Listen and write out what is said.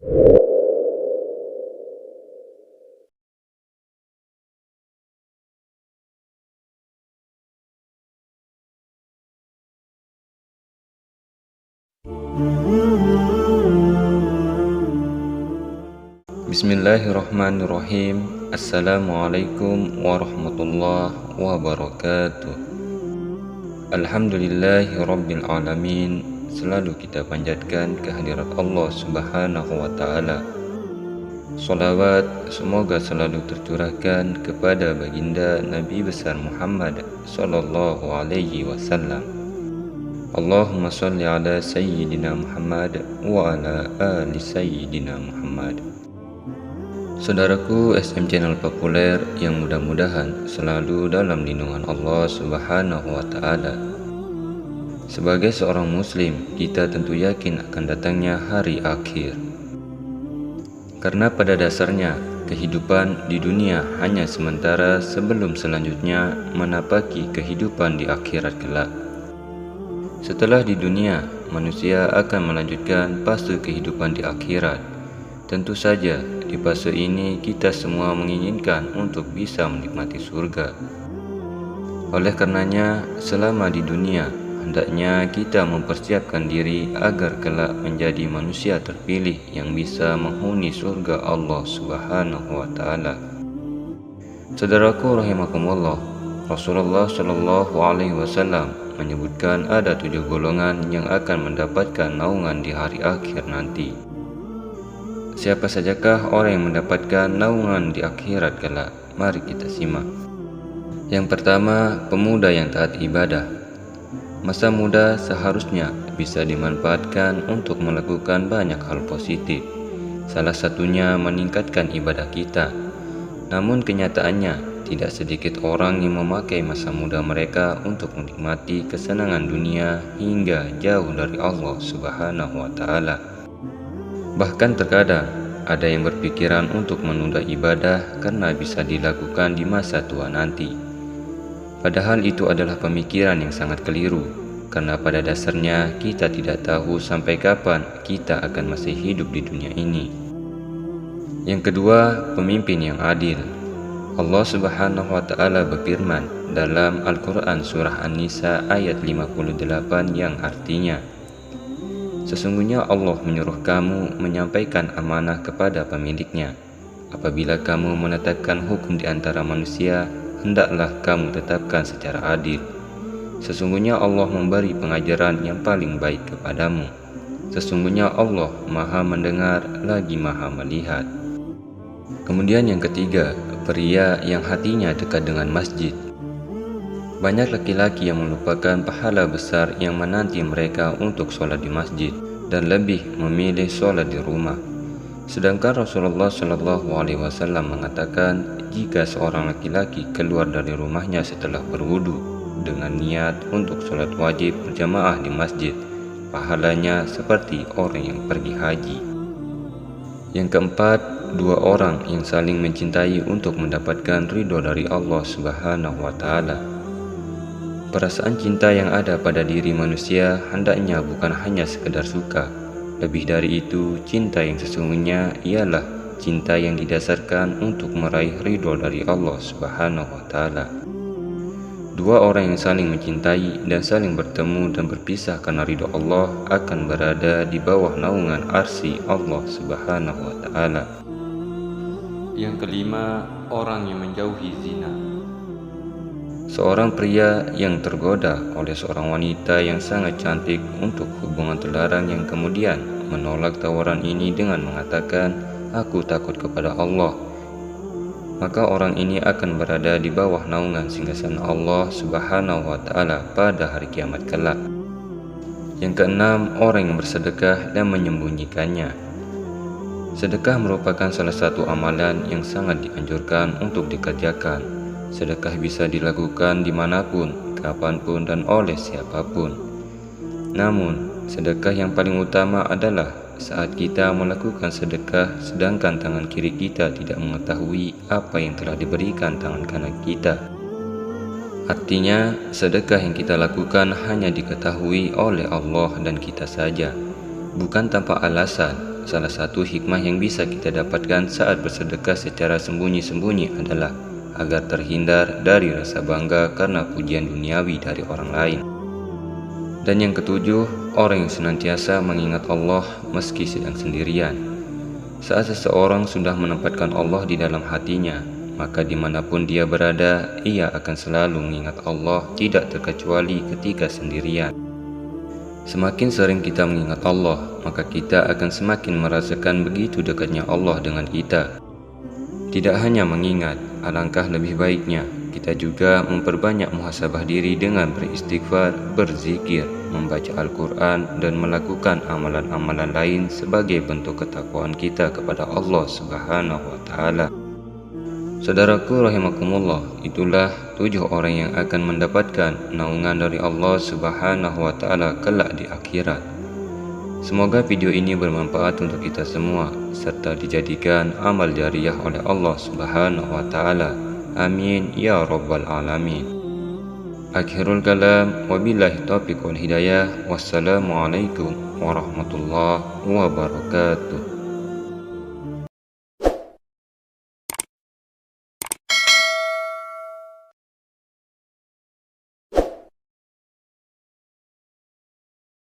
Bismillahirrahmanirrahim. Assalamualaikum warahmatullahi wabarakatuh. Alhamdulillahi rabbil alamin. Selalu kita panjatkan kehadirat Allah subhanahu wa ta'ala. Salawat semoga selalu tercurahkan kepada baginda Nabi besar Muhammad sallallahu alaihi wasallam. Allahumma salli ala sayyidina Muhammad wa ala ali sayyidina Muhammad. Saudaraku SM Channel Populer yang mudah-mudahan selalu dalam lindungan Allah subhanahu wa ta'ala. Sebagai seorang muslim, kita tentu yakin akan datangnya hari akhir. Karena pada dasarnya, kehidupan di dunia hanya sementara sebelum selanjutnya menapaki kehidupan di akhirat kelak. Setelah di dunia, manusia akan melanjutkan fase kehidupan di akhirat. Tentu saja, di fase ini kita semua menginginkan untuk bisa menikmati surga. Oleh karenanya, selama di dunia, hendaknya kita mempersiapkan diri agar kelak menjadi manusia terpilih yang bisa menghuni surga Allah subhanahu wa ta'ala. Saudaraku rahimakumullah, Rasulullah Shallallahu alaihi wasallam menyebutkan ada 7 golongan yang akan mendapatkan naungan di hari akhir nanti. Siapa sajakah orang yang mendapatkan naungan di akhirat kelak? Mari kita simak. Yang pertama, pemuda yang taat ibadah. Masa muda seharusnya bisa dimanfaatkan untuk melakukan banyak hal positif. Salah satunya meningkatkan ibadah kita. Namun kenyataannya, tidak sedikit orang yang memakai masa muda mereka untuk menikmati kesenangan dunia hingga jauh dari Allah subhanahu wa ta'ala. Bahkan terkadang ada yang berpikiran untuk menunda ibadah karena bisa dilakukan di masa tua nanti. Padahal itu adalah pemikiran yang sangat keliru, karena pada dasarnya kita tidak tahu sampai kapan kita akan masih hidup di dunia ini. Yang kedua, pemimpin yang adil. Allah subhanahu wa ta'ala berfirman dalam Al-Quran surah An-Nisa ayat 58 yang artinya, sesungguhnya Allah menyuruh kamu menyampaikan amanah kepada pemiliknya. Apabila kamu menetapkan hukum di antara manusia, hendaklah kamu tetapkan secara adil. Sesungguhnya Allah memberi pengajaran yang paling baik kepadamu. Sesungguhnya Allah maha mendengar lagi maha melihat. Kemudian yang ketiga, pria yang hatinya dekat dengan masjid. Banyak laki-laki yang melupakan pahala besar yang menanti mereka untuk sholat di masjid dan lebih memilih sholat di rumah. Sedangkan Rasulullah Shallallahu alaihi wasallam mengatakan, jika seorang laki-laki keluar dari rumahnya setelah berwudu dengan niat untuk sholat wajib berjamaah di masjid, pahalanya seperti orang yang pergi haji. Yang keempat, 2 orang yang saling mencintai untuk mendapatkan ridho dari Allah subhanahu wa ta'ala. Perasaan cinta yang ada pada diri manusia hendaknya bukan hanya sekedar suka. Lebih dari itu, cinta yang sesungguhnya ialah cinta yang didasarkan untuk meraih ridho dari Allah subhanahu wa ta'ala. 2 orang yang saling mencintai dan saling bertemu dan berpisah karena ridho Allah akan berada di bawah naungan arsy Allah subhanahu wa ta'ala. Yang kelima, orang yang menjauhi zina. Seorang pria yang tergoda oleh seorang wanita yang sangat cantik untuk hubungan terlarang yang kemudian menolak tawaran ini dengan mengatakan, "Aku takut kepada Allah." Maka orang ini akan berada di bawah naungan singgasana Allah subhanahu wa ta'ala pada hari kiamat kelak. Yang keenam, orang yang bersedekah dan menyembunyikannya. Sedekah merupakan salah satu amalan yang sangat dianjurkan untuk dikerjakan. Sedekah bisa dilakukan dimanapun, kapanpun, dan oleh siapapun. Namun, sedekah yang paling utama adalah saat kita melakukan sedekah sedangkan tangan kiri kita tidak mengetahui apa yang telah diberikan tangan kanan kita. Artinya, sedekah yang kita lakukan hanya diketahui oleh Allah dan kita saja. Bukan tanpa alasan, salah satu hikmah yang bisa kita dapatkan saat bersedekah secara sembunyi-sembunyi adalah agar terhindar dari rasa bangga karena pujian duniawi dari orang lain. Dan yang ketujuh, orang yang senantiasa mengingat Allah meski sedang sendirian. Saat seseorang sudah menempatkan Allah di dalam hatinya, maka dimanapun dia berada, ia akan selalu mengingat Allah, tidak terkecuali ketika sendirian. Semakin sering kita mengingat Allah, maka kita akan semakin merasakan begitu dekatnya Allah dengan kita. Tidak hanya mengingat, alangkah lebih baiknya kita juga memperbanyak muhasabah diri dengan beristighfar, berzikir, membaca Al-Quran, dan melakukan amalan-amalan lain sebagai bentuk ketakwaan kita kepada Allah Subhanahu wa Ta'ala. Saudaraku rahimakumullah, itulah 7 orang yang akan mendapatkan naungan dari Allah Subhanahu wa Ta'ala kelak di akhirat. Semoga video ini bermanfaat untuk kita semua serta dijadikan amal jariyah oleh Allah Subhanahu wa Ta'ala. Amin ya rabbal alamin. Akhirul kalam, wabillahi taufiq wal hidayah. Wassalamualaikum warahmatullahi wabarakatuh.